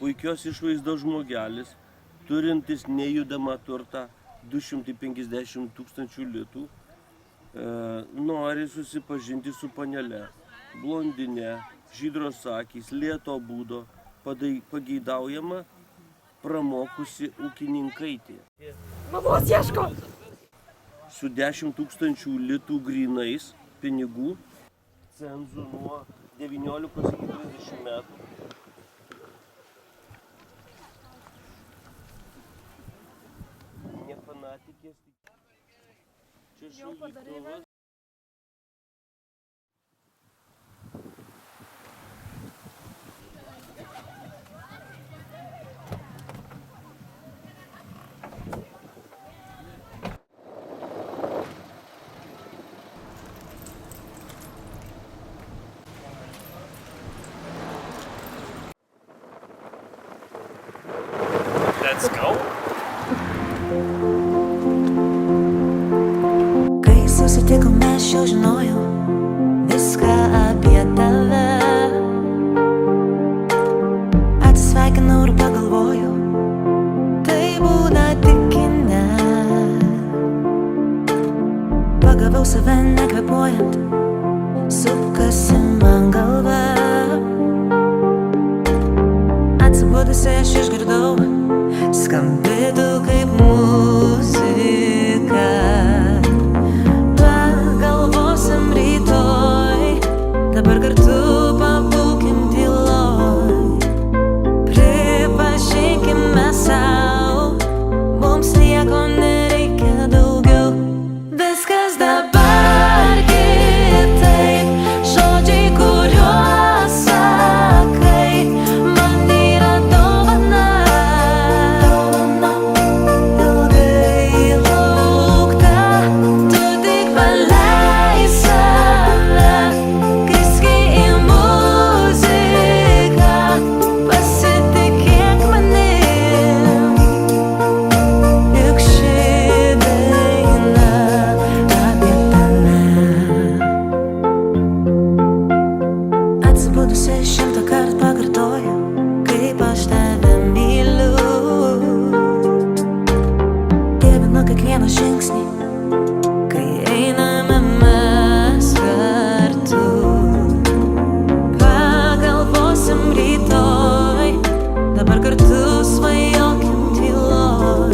puikios išvaizdos žmogelis, turintis nejudamą turtą 250 000 litų, nori susipažinti su panele, blondine, žydros akys, lėto būdo, pageidaujama pramokusi ūkininkaitė. Mamos ieško! Su 10 000 litų grynais pinigų, cenzu nuo 19 iki 30 metų. Ne fanatikės. Čia šaldytuvas. Let's go. Kai susitikom, aš jau žinojau viską apie tave. Atsisveikinau ir pagalvojau, tai būna tik kine. Pagavau save nekvėpuojant, sukasi man galva. Atsibudusi aš išgirdau, skambėtų kaip muzika. Pagalvosim rytoj, dabar kartu pabūkim tyloj. Pripažinkime sau, mums nieko nereikia daugiau. Viskas dabar kitaip, žodžiai, kuriuos sakai, man yra dovana. Ilgai laukta, tu tik paleis save, kriski į muziką, pasitikėk manim, juk ši daina apie tave. Atsibudusi 100 kartų pakartoju, kaip aš tave myliu. Dievinu kiekvieną žingsnį, kai einame mes kartu. Pagalvosim rytoj, dabar kartu svajokim tyloj.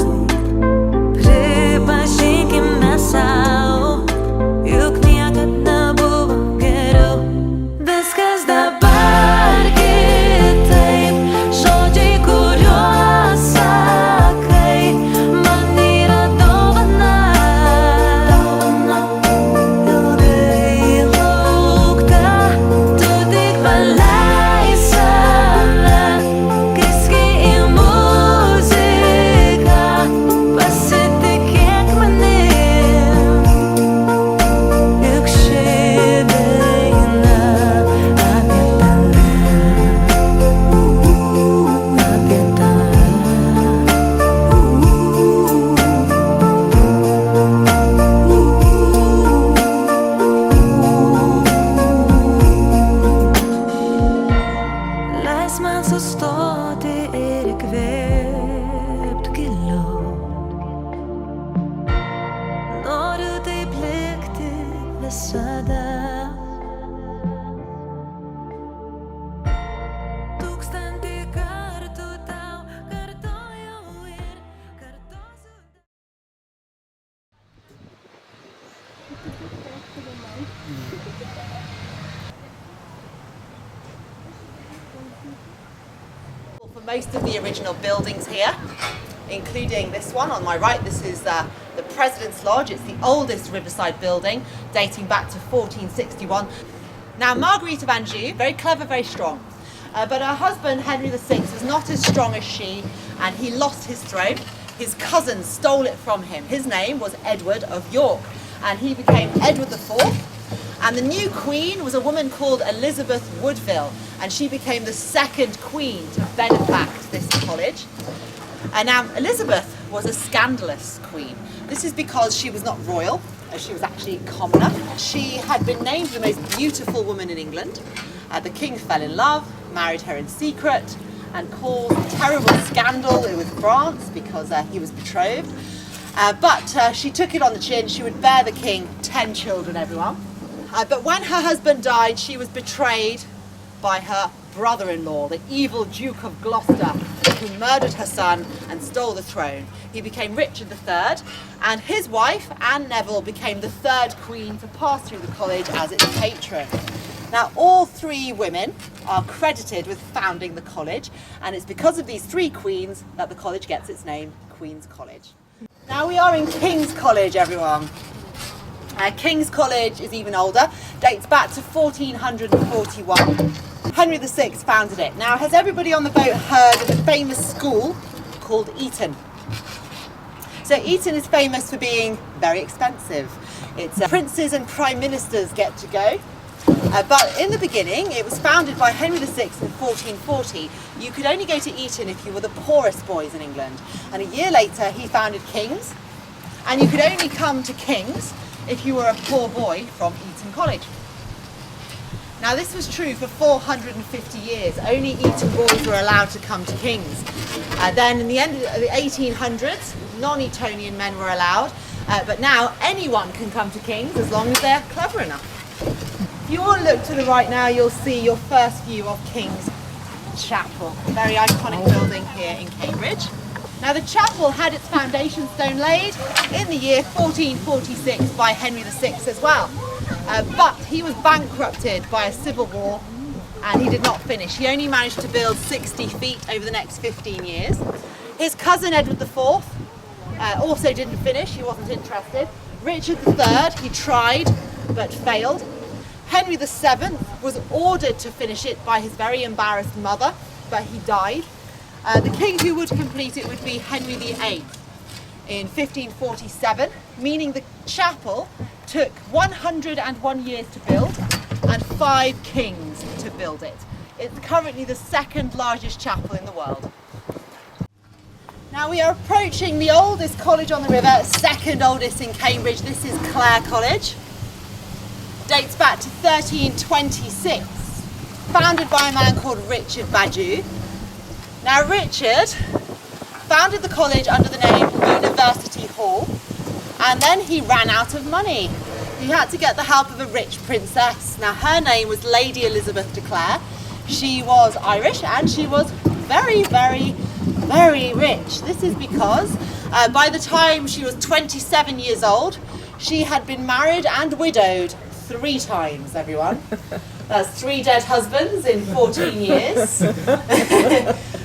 Pripažinkime sau, juk niekad nebuvo geriau. Viskas dabar kitaip, žodžiai, kuriuos sakai, man yra dovana. Ilgai laukta, tu tik paleis save, kriski į muziką, pasitikėk manim, juk ši daina apie tave. Apie tave. Leis man sustoti ir įkvėpt giliau. Noriu taip likti visada. Tūkstantį kartų tau kartojau ir kartosiu. For most of the original buildings here, including this one on my right. This is the President's Lodge. It's the oldest riverside building, dating back to 1461. Now, Marguerite of Anjou, very clever, very strong. But her husband, Henry VI, was not as strong as she, and he lost his throne. His cousin stole it from him. His name was Edward of York, and he became Edward IV. And the new queen was a woman called Elizabeth Woodville, and she became the second queen to benefact this college. And now Elizabeth was a scandalous queen. This is because she was not royal, as she was actually a commoner. She had been named the most beautiful woman in England. The king fell in love, married her in secret, and caused a terrible scandal with France because he was betrothed. But she took it on the chin. She would bear the king 10 children, everyone. But when her husband died, she was betrayed by her brother-in-law, the evil Duke of Gloucester, who murdered her son and stole the throne. He became Richard III, and his wife, Anne Neville, became the third queen to pass through the college as its patron. Now, all three women are credited with founding the college, and it's because of these three queens that the college gets its name, Queen's College. Now we are in King's College, everyone. King's College is even older, dates back to 1441. Henry VI founded it. Now, has everybody on the boat heard of a famous school called Eton? So Eton is famous for being very expensive. It's princes and prime ministers get to go. But in the beginning, it was founded by Henry VI in 1440. You could only go to Eton if you were the poorest boys in England. And a year later, he founded King's. And you could only come to King's if you were a poor boy from Eton College. Now, this was true for 450 years. Only Eton boys were allowed to come to King's. Then in the end of the 1800s, non-Etonian men were allowed. But now anyone can come to King's as long as they're clever enough. If you all look to the right now, you'll see your first view of King's Chapel, a very iconic building here in Cambridge. Now, the chapel had its foundation stone laid in the year 1446 by Henry VI as well. But he was bankrupted by a civil war and he did not finish. He only managed to build 60 feet over the next 15 years. His cousin Edward IV also didn't finish, he wasn't interested. Richard III, he tried but failed. Henry VII was ordered to finish it by his very embarrassed mother, but he died. The king who would complete it would be Henry VIII in 1547, meaning the chapel took 101 years to build and 5 kings to build it. It's currently the second largest chapel in the world. Now we are approaching the oldest college on the river, second oldest in Cambridge. This is Clare College. Dates back to 1326, founded by a man called Richard Badue. Now, Richard founded the college under the name University Hall, and then he ran out of money. He had to get the help of a rich princess. Now, her name was Lady Elizabeth de Clare. She was Irish and she was very, very, very rich. This is because by the time she was 27 years old, she had been married and widowed 3 times, everyone. That's 3 dead husbands in 14 years.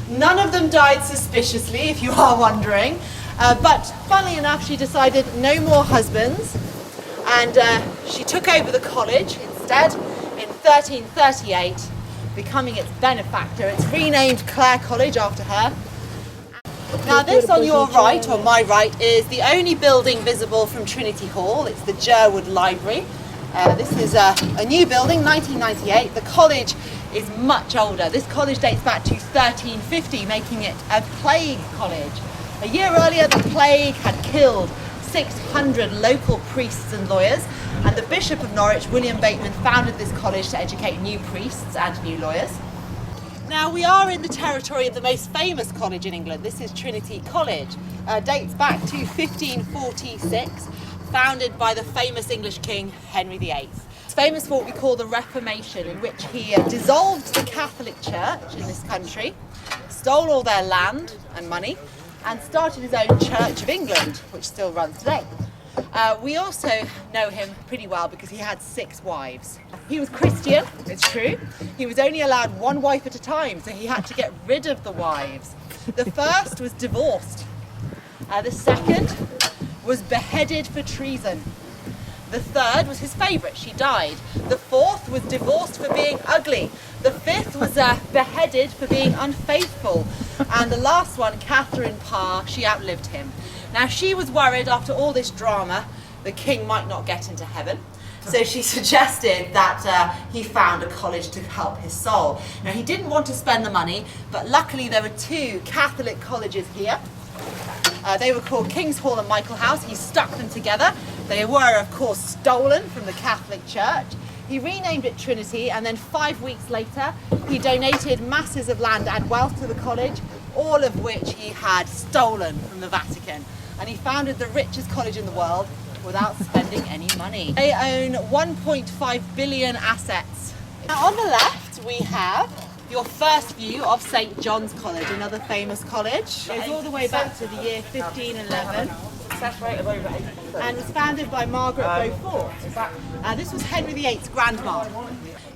None of them died suspiciously, if you are wondering. But funnily enough, she decided no more husbands. And she took over the college instead in 1338, becoming its benefactor. It's renamed Clare College after her. Now, this on your right, or my right, is the only building visible from Trinity Hall. It's the Jerwood Library. This is a new building, 1998. The college is much older. This college dates back to 1350, making it a plague college. A year earlier, the plague had killed 600 local priests and lawyers, and the Bishop of Norwich, William Bateman, founded this college to educate new priests and new lawyers. Now, we are in the territory of the most famous college in England. This is Trinity College. Dates back to 1546. Founded by the famous English king, Henry VIII. It's famous for what we call the Reformation, in which he dissolved the Catholic Church in this country, stole all their land and money, and started his own Church of England, which still runs today. We also know him pretty well because he had 6 wives. He was Christian, it's true. He was only allowed 1 wife at a time, so he had to get rid of the wives. The first was divorced. The second was beheaded for treason. The third was his favourite, she died. The fourth was divorced for being ugly. The fifth was beheaded for being unfaithful. And the last one, Catherine Parr, she outlived him. Now, she was worried after all this drama the king might not get into heaven. So she suggested that he found a college to help his soul. Now, he didn't want to spend the money, but luckily there were 2 Catholic colleges here. They were called King's Hall and Michael House. He stuck them together. They were, of course, stolen from the Catholic Church. He renamed it Trinity, and then 5 weeks later, he donated masses of land and wealth to the college, all of which he had stolen from the Vatican. And he founded the richest college in the world without spending any money. They own 1.5 billion assets. Now on the left, we have your first view of St. John's College, another famous college. It goes all the way back to the year 1511 and was founded by Margaret Beaufort. This was Henry VIII's grandma.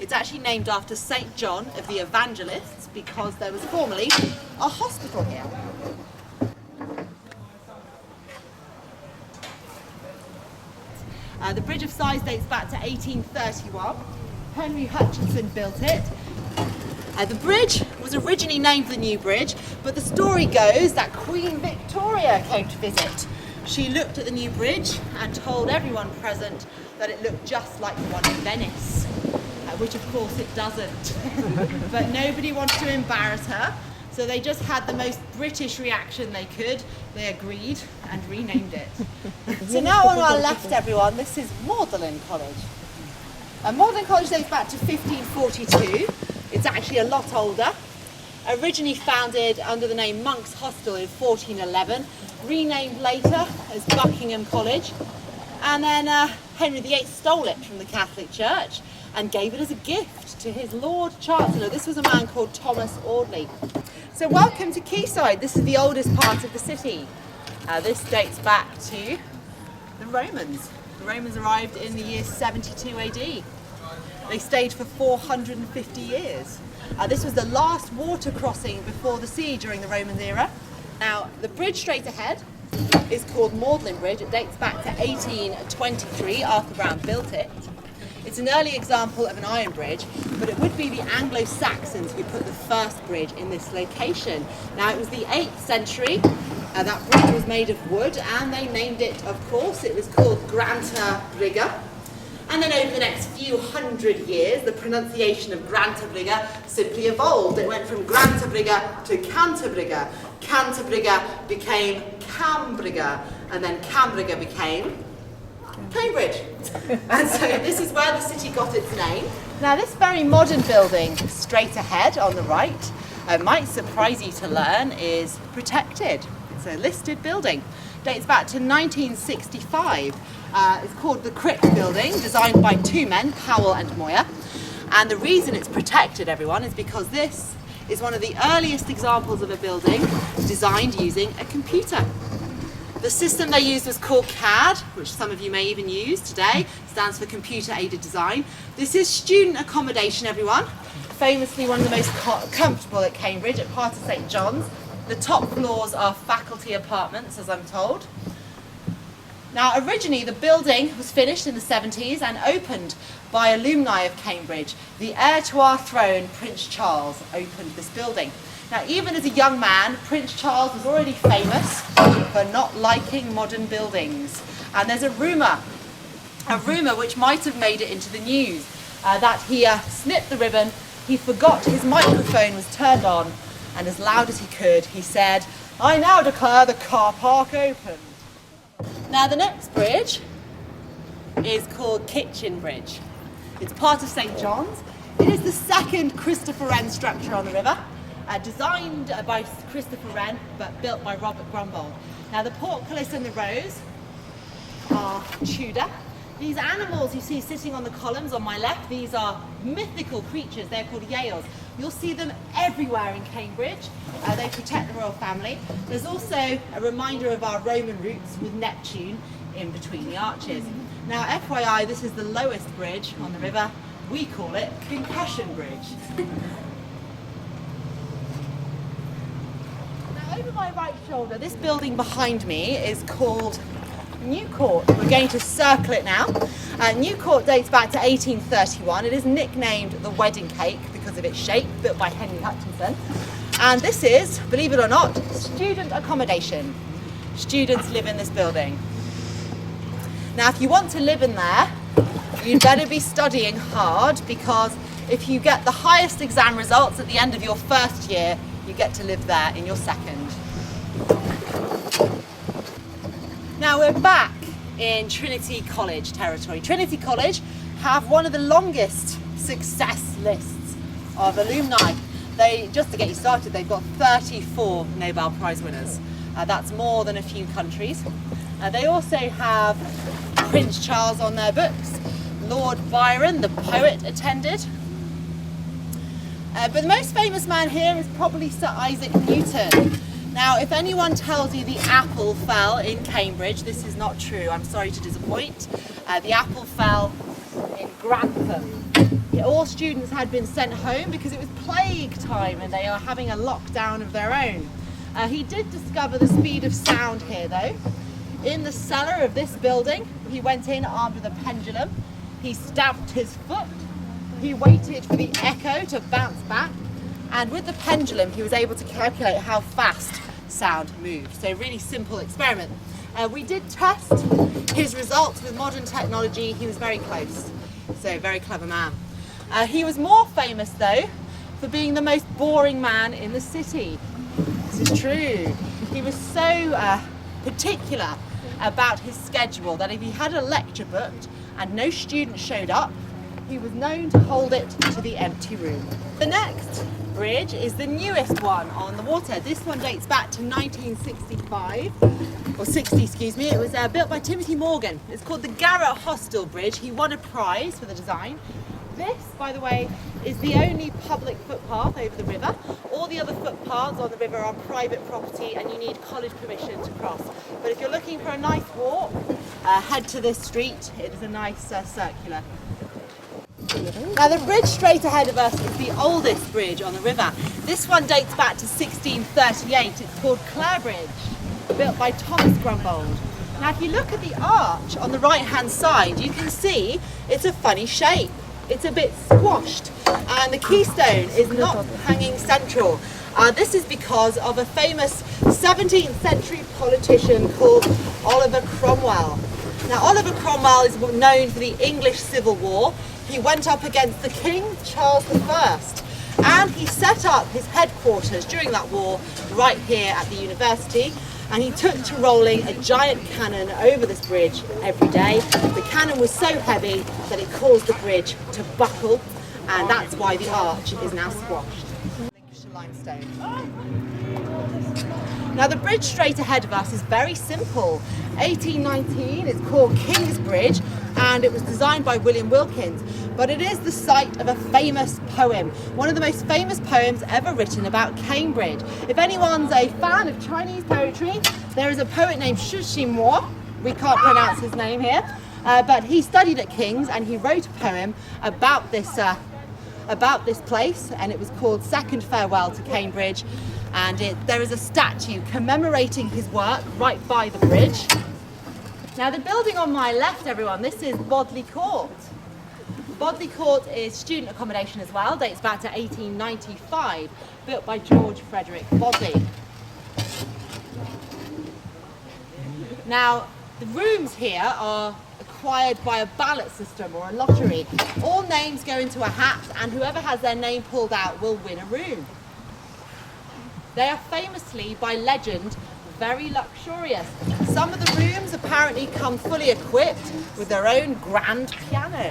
It's actually named after St. John of the Evangelists because there was formerly a hospital here. The Bridge of Sighs dates back to 1831. Henry Hutchinson built it. The bridge was originally named the New Bridge, but the story goes that Queen Victoria came to visit. She looked at the new bridge and told everyone present that it looked just like the one in Venice, which of course it doesn't. But nobody wanted to embarrass her, so they just had the most British reaction they could. They agreed and renamed it. So now on our left, everyone, this is Magdalen College. Magdalen College dates back to 1542. It's actually a lot older. Originally founded under the name Monk's Hostel in 1411, renamed later as Buckingham College, and then Henry VIII stole it from the Catholic Church and gave it as a gift to his Lord Chancellor. This was a man called Thomas Audley. So welcome to Quayside. This is the oldest part of the city. This dates back to the Romans. The Romans arrived in the year 72 AD. They stayed for 450 years. This was the last water crossing before the sea during the Roman era. Now, the bridge straight ahead is called Magdalen Bridge. It dates back to 1823. Arthur Brown built it. It's an early example of an iron bridge, but it would be the Anglo-Saxons who put the first bridge in this location. Now, it was the 8th century. That bridge was made of wood, and they named it, of course, it was called Granta Brygga. And then over the next few hundred years, the pronunciation of Granta Brygga simply evolved. It went from Granta Brygga to Cantabrygga. Cantabrygga became Cambrygga, and then Cambrygga became Cambridge. And so this is where the city got its name. Now this very modern building, straight ahead on the right, might surprise you to learn, is protected. It's a listed building. Dates back to 1965. It's called the Crypt Building, designed by two men, Powell and Moyer. And the reason it's protected, everyone, is because this is one of the earliest examples of a building designed using a computer. The system they used was called CAD, which some of you may even use today. Stands for Computer Aided Design. This is student accommodation, everyone. Famously one of the most comfortable at Cambridge, at part of St. John's. The top floors are faculty apartments, as I'm told. Now, originally the building was finished in the 70s and opened by alumni of Cambridge. The heir to our throne, Prince Charles, opened this building. Now, even as a young man, Prince Charles was already famous for not liking modern buildings. And there's a rumour which might have made it into the news, that he snipped the ribbon, he forgot his microphone was turned on, and as loud as he could, he said, "I now declare the car park open." Now the next bridge is called Kitchen Bridge. It's part of St. John's. It is the second Christopher Wren structure on the river, designed by Christopher Wren but built by Robert Grumbold. Now the portcullis and the rows are Tudor. These animals you see sitting on the columns on my left, these are mythical creatures. They're called Yales. You'll see them everywhere in Cambridge. They protect the royal family. There's also a reminder of our Roman roots with Neptune in between the arches. Now, FYI, this is the lowest bridge on the river. We call it Concussion Bridge. Now, over my right shoulder, this building behind me is called New Court. We're going to circle it now. New Court dates back to 1831. It is nicknamed the Wedding Cake because of its shape, built by Henry Hutchinson. And this is, believe it or not, student accommodation. Students live in this building. Now, if you want to live in there, you'd better be studying hard, because if you get the highest exam results at the end of your first year, you get to live there in your second. Now we're back in Trinity College territory. Trinity College have one of the longest success lists of alumni. Just to get you started, they've got 34 Nobel Prize winners. That's more than a few countries. They also have Prince Charles on their books. Lord Byron, the poet, attended. But the most famous man here is probably Sir Isaac Newton. Now, if anyone tells you the apple fell in Cambridge, this is not true. I'm sorry to disappoint. The apple fell in Grantham. All students had been sent home because it was plague time and they are having a lockdown of their own. He did discover the speed of sound here though. In the cellar of this building, he went in armed with a pendulum. He stamped his foot. He waited for the echo to bounce back. And with the pendulum, he was able to calculate how fast sound moved. So really simple experiment. We did test his results with modern technology. He was very close. So very clever man. He was more famous though for being the most boring man in the city. This is true. He was so particular about his schedule that if he had a lecture booked and no student showed up, he was known to hold it to the empty room. The next bridge is the newest one on the water. This one dates back to 1965, or 60, excuse me. It was built by Timothy Morgan. It's called the Garrett Hostel Bridge. He won a prize for the design. This, by the way, is the only public footpath over the river. All the other footpaths on the river are private property and you need college permission to cross. But if you're looking for a nice walk, head to this street. It is a nice circular. Now the bridge straight ahead of us is the oldest bridge on the river. This one dates back to 1638. It's called Clare Bridge, built by Thomas Grumbold. Now if you look at the arch on the right hand side, you can see it's a funny shape. It's a bit squashed and the keystone is not hanging central. This is because of a famous 17th century politician called Oliver Cromwell. Now Oliver Cromwell is known for the English Civil War. He went up against the King, Charles I, and he set up his headquarters during that war right here at the university. And he took to rolling a giant cannon over this bridge every day. The cannon was so heavy that it caused the bridge to buckle, and that's why the arch is now squashed. Lincolnshire limestone. Now the bridge straight ahead of us is very simple. 1819, it's called King's Bridge, and it was designed by William Wilkins. But it is the site of a famous poem, one of the most famous poems ever written about Cambridge. If anyone's a fan of Chinese poetry, there is a poet named Xu Xinmo. We can't pronounce his name here, but he studied at King's and he wrote a poem about this place, and it was called Second Farewell to Cambridge. And there is a statue commemorating his work right by the bridge. Now the building on my left, everyone, this is Bodley Court. Bodley Court is student accommodation as well, dates back to 1895, built by George Frederick Bodley. Now, the rooms here are acquired by a ballot system or a lottery. All names go into a hat and whoever has their name pulled out will win a room. They are famously, by legend, very luxurious. Some of the rooms apparently come fully equipped with their own grand piano.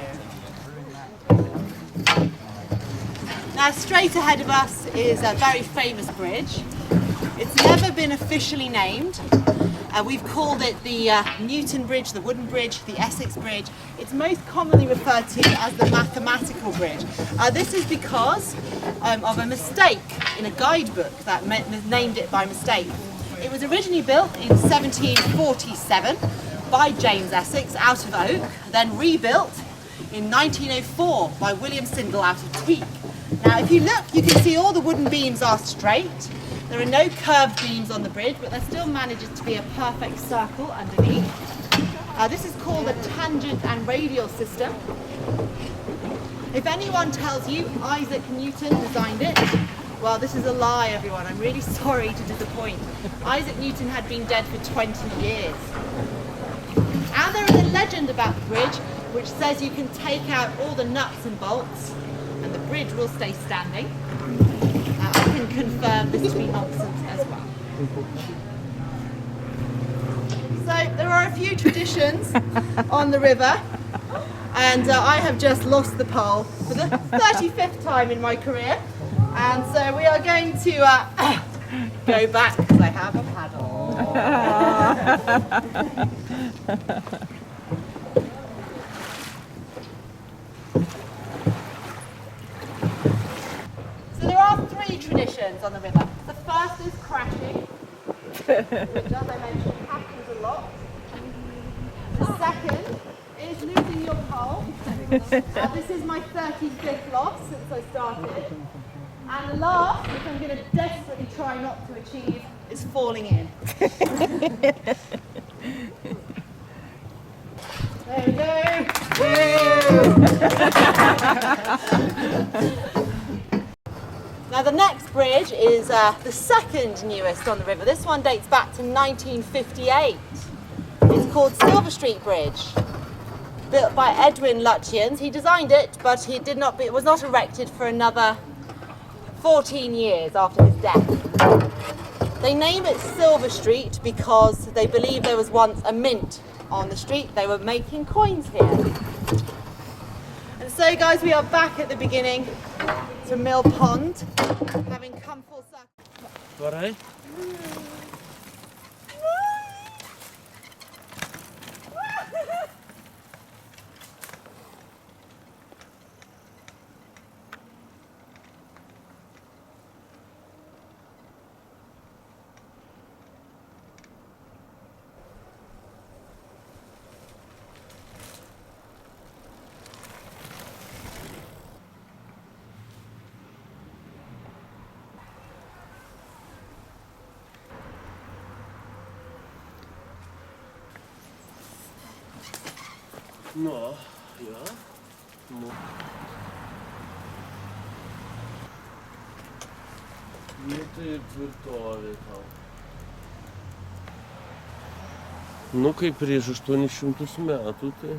Now straight ahead of us is a very famous bridge. It's never been officially named. We've called it the Newton Bridge, the Wooden Bridge, the Essex Bridge. It's most commonly referred to as the Mathematical Bridge. This is because of a mistake in a guidebook that named it by mistake. It was originally built in 1747 by James Essex out of oak, then rebuilt in 1904 by William Sindel out of teak. Now if you look, you can see all the wooden beams are straight. There are no curved beams on the bridge, but there still manages to be a perfect circle underneath. This is called a tangent and radial system. If anyone tells you Isaac Newton designed it, well, this is a lie, everyone. I'm really sorry to disappoint. Isaac Newton had been dead for 20 years. And there is a legend about the bridge which says you can take out all the nuts and bolts and the bridge will stay standing. I can confirm this to be nonsense as well. So there are a few traditions on the river. And I have just lost the pole for the 35th time in my career. And so we are going to go back because I have a paddle. So there are 3 traditions on the river. The first is crashing, which, as I mentioned, happens a lot. The second is losing your pole. This is my 35th loss since I started. And the last, which I'm going to desperately try not to achieve, is falling in. There we go. Now the next bridge is the second newest on the river. This one dates back to 1958. It's called Silver Street Bridge, built by Edwin Lutyens. He designed it, but it was not erected for another 14 years after his death. They name it Silver Street because they believe there was once a mint on the street. They were making coins here. And so guys, we are back at the beginning to Mill Pond, having come full circle. Parai? No, ja. No. Vieta ir tvirtovė tau. Nu, kaip prieš 800 metų, tai